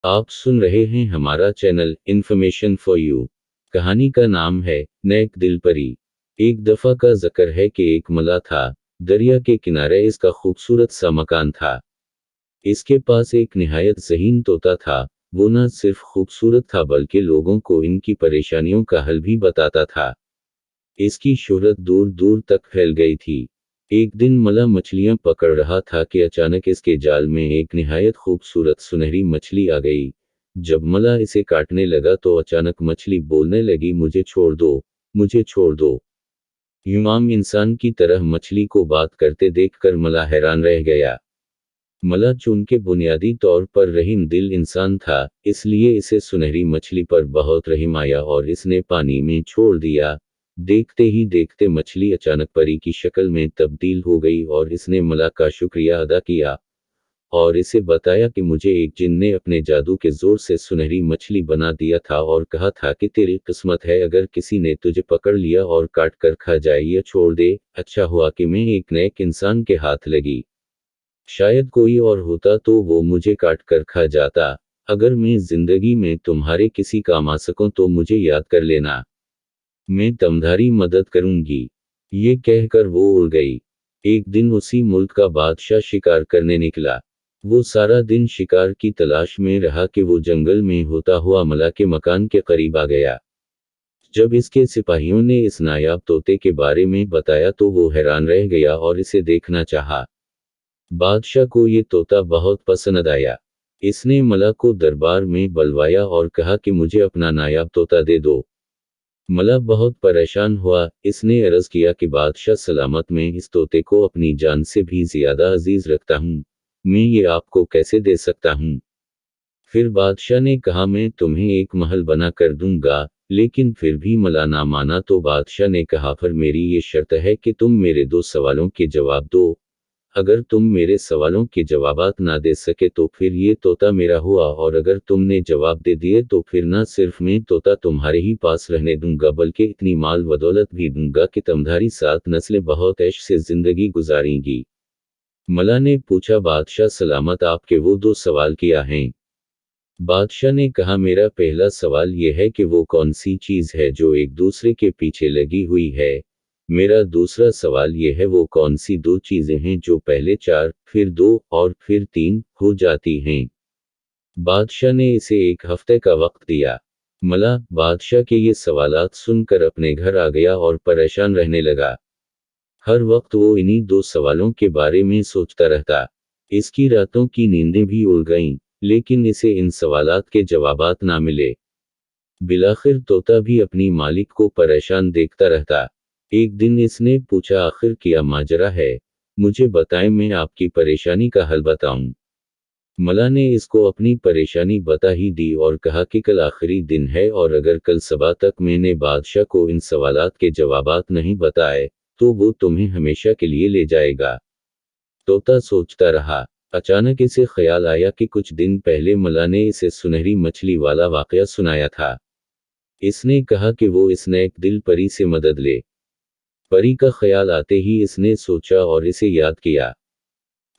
आप सुन रहे हैं हमारा चैनल इन्फॉर्मेशन फॉर यू। कहानी का नाम है नेक दिल परी। एक दफा का जिक्र है कि एक मल्लाह था। दरिया के किनारे इसका खूबसूरत सा मकान था। इसके पास एक निहायत ज़हीन तोता था। वो न सिर्फ खूबसूरत था बल्कि लोगों को इनकी परेशानियों का हल भी बताता था। इसकी शोहरत दूर दूर तक फैल गई थी। एक दिन मल्लाह मछलियां पकड़ रहा था कि अचानक इसके जाल में एक निहायत खूबसूरत सुनहरी मछली आ गई। जब मल्लाह इसे काटने लगा तो अचानक मछली बोलने लगी, मुझे छोड़ दो, मुझे छोड़ दो। यूं इंसान की तरह मछली को बात करते देखकर मल्लाह हैरान रह गया। मल्लाह चूंकि बुनियादी तौर पर रहीम दिल इंसान था, इसलिए इसे सुनहरी मछली पर बहुत रहम आया और इसने पानी में छोड़ दिया। देखते ही देखते मछली अचानक परी की शक्ल में तब्दील हो गई और इसने मल्लाह का शुक्रिया अदा किया और इसे बताया कि मुझे एक जिन ने अपने जादू के जोर से सुनहरी मछली बना दिया था और कहा था कि तेरी किस्मत है अगर किसी ने तुझे पकड़ लिया और काट कर खा जाए या छोड़ दे। अच्छा हुआ कि मैं एक नेक इंसान के हाथ लगी। शायद कोई और होता तो वो मुझे काट कर खा जाता। अगर मैं जिंदगी में तुम्हारे किसी काम आ सकूं तो मुझे याद कर लेना। मैं तुम्हारी मदद करूंगी। ये कहकर वो उड़ गई। एक दिन उसी मुल्क का बादशाह शिकार करने निकला। वो सारा दिन शिकार की तलाश में रहा कि वो जंगल में होता हुआ मल्लाह के मकान के करीब आ गया। जब इसके सिपाहियों ने इस नायाब तोते के बारे में बताया तो वो हैरान रह गया और इसे देखना चाहा। बादशाह को ये तोता बहुत पसंद आया। इसने मल्लाह को दरबार में बुलवाया और कहा कि मुझे अपना नायाब तोता दे दो। मल्लाह बहुत परेशान हुआ। इसने अर्ज किया कि बादशाह सलामत, मैं इस तोते को अपनी जान से भी ज्यादा अजीज रखता हूँ। मैं ये आपको कैसे दे सकता हूँ। फिर बादशाह ने कहा, मैं तुम्हें एक महल बना कर दूंगा। लेकिन फिर भी मल्लाह ना माना तो बादशाह ने कहा, फिर मेरी ये शर्त है कि तुम मेरे 2 सवालों के जवाब दो। अगर तुम मेरे सवालों के जवाबात ना दे सके तो फिर ये तोता मेरा हुआ और अगर तुमने जवाब दे दिए तो फिर ना सिर्फ मैं तोता तुम्हारे ही पास रहने दूंगा बल्कि इतनी माल बदौलत भी दूंगा कि तुम्हारी 7 नस्लें बहुत ऐश से जिंदगी गुजारेंगी। मल्लाह ने पूछा, बादशाह सलामत, आपके वो 2 सवाल क्या हैं? बादशाह ने कहा, मेरा पहला सवाल यह है कि वो कौन सी चीज है जो एक दूसरे के पीछे लगी हुई है। मेरा दूसरा सवाल यह है वो कौन सी 2 चीजें हैं जो पहले 4, फिर 2 और फिर 3 हो जाती हैं। बादशाह ने इसे 1 हफ्ते का वक्त दिया। मल्लाह बादशाह के ये सवालात सुनकर अपने घर आ गया और परेशान रहने लगा। हर वक्त वो इन्हीं 2 सवालों के बारे में सोचता रहता। इसकी रातों की नींदें भी उड़ गईं, लेकिन इसे इन सवालात के जवाबात ना मिले। बिलाखिर तोता भी अपनी मालिक को परेशान देखता रहता। एक दिन इसने पूछा, आखिर क्या माजरा है? मुझे बताएं, मैं आपकी परेशानी का हल बताऊं। मल्लाह ने इसको अपनी परेशानी बता ही दी और कहा कि कल आखिरी दिन है और अगर कल सुबह तक मैंने बादशाह को इन सवालात के जवाबात नहीं बताए तो वो तुम्हें हमेशा के लिए ले जाएगा। तोता सोचता रहा। अचानक इसे ख्याल आया कि कुछ दिन पहले मल्लाह ने इसे सुनहरी मछली वाला वाकया सुनाया था। इसने कहा कि वो इस नेक दिल परी से मदद ले। परी का ख्याल आते ही इसने सोचा और इसे याद किया।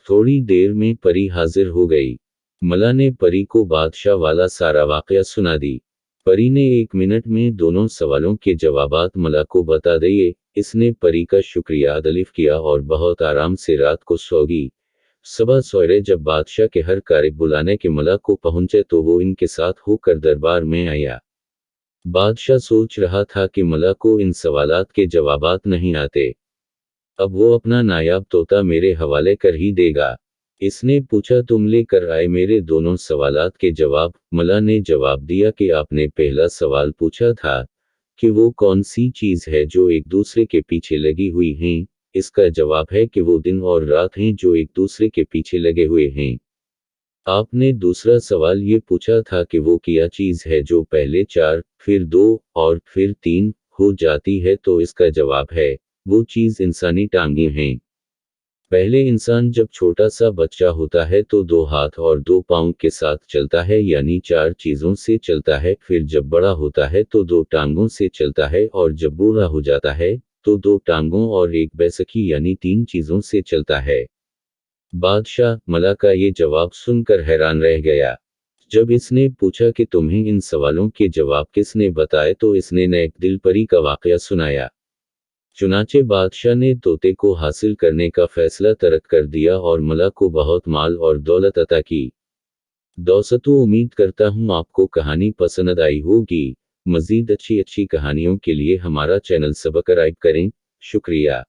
थोड़ी देर में परी हाजिर हो गई। मल्लाह ने परी को बादशाह वाला सारा वाकया सुना दी। परी ने 1 मिनट में दोनों सवालों के जवाबात मल्लाह को बता दिए। इसने परी का शुक्रिया अदा किया और बहुत आराम से रात को सो गई। सुबह सवेरे जब बादशाह के हर कारब बुलाने के मल्लाह को पहुंचे तो वो इनके साथ होकर दरबार में आया। बादशाह सोच रहा था कि मल्लाह को इन सवालात के जवाबात नहीं आते। अब वो अपना नायाब तोता मेरे हवाले कर ही देगा। इसने पूछा, तुम लेकर आए मेरे दोनों सवालात के जवाब? मल्लाह ने जवाब दिया कि आपने पहला सवाल पूछा था कि वो कौन सी चीज है जो एक दूसरे के पीछे लगी हुई हैं। इसका जवाब है कि वो दिन और रात हैं जो एक दूसरे के पीछे लगे हुए हैं। आपने दूसरा सवाल ये पूछा था कि वो क्या चीज है जो पहले 4, फिर 2 और फिर 3 हो जाती है, तो इसका जवाब है वो चीज इंसानी टांगें हैं। पहले इंसान जब छोटा सा बच्चा होता है तो 2 हाथ और 2 पाँव के साथ चलता है यानी 4 चीजों से चलता है। फिर जब बड़ा होता है तो 2 टांगों से चलता है और जब बूढ़ा हो जाता है तो 2 टांगों और 1 बैसकी यानी 3 चीजों से चलता है। बादशाह मल्लाह का ये जवाब सुनकर हैरान रह गया। जब इसने पूछा कि तुम्हें इन सवालों के जवाब किसने बताए तो इसने नेक दिल परी का वाकया सुनाया। चुनाचे बादशाह ने तोते को हासिल करने का फैसला तर्क कर दिया और मल्लाह को बहुत माल और दौलत अता की। दोस्तों, उम्मीद करता हूँ आपको कहानी पसंद आई होगी। मज़ीद अच्छी कहानियों के लिए हमारा चैनल सब्सक्राइब करें। शुक्रिया।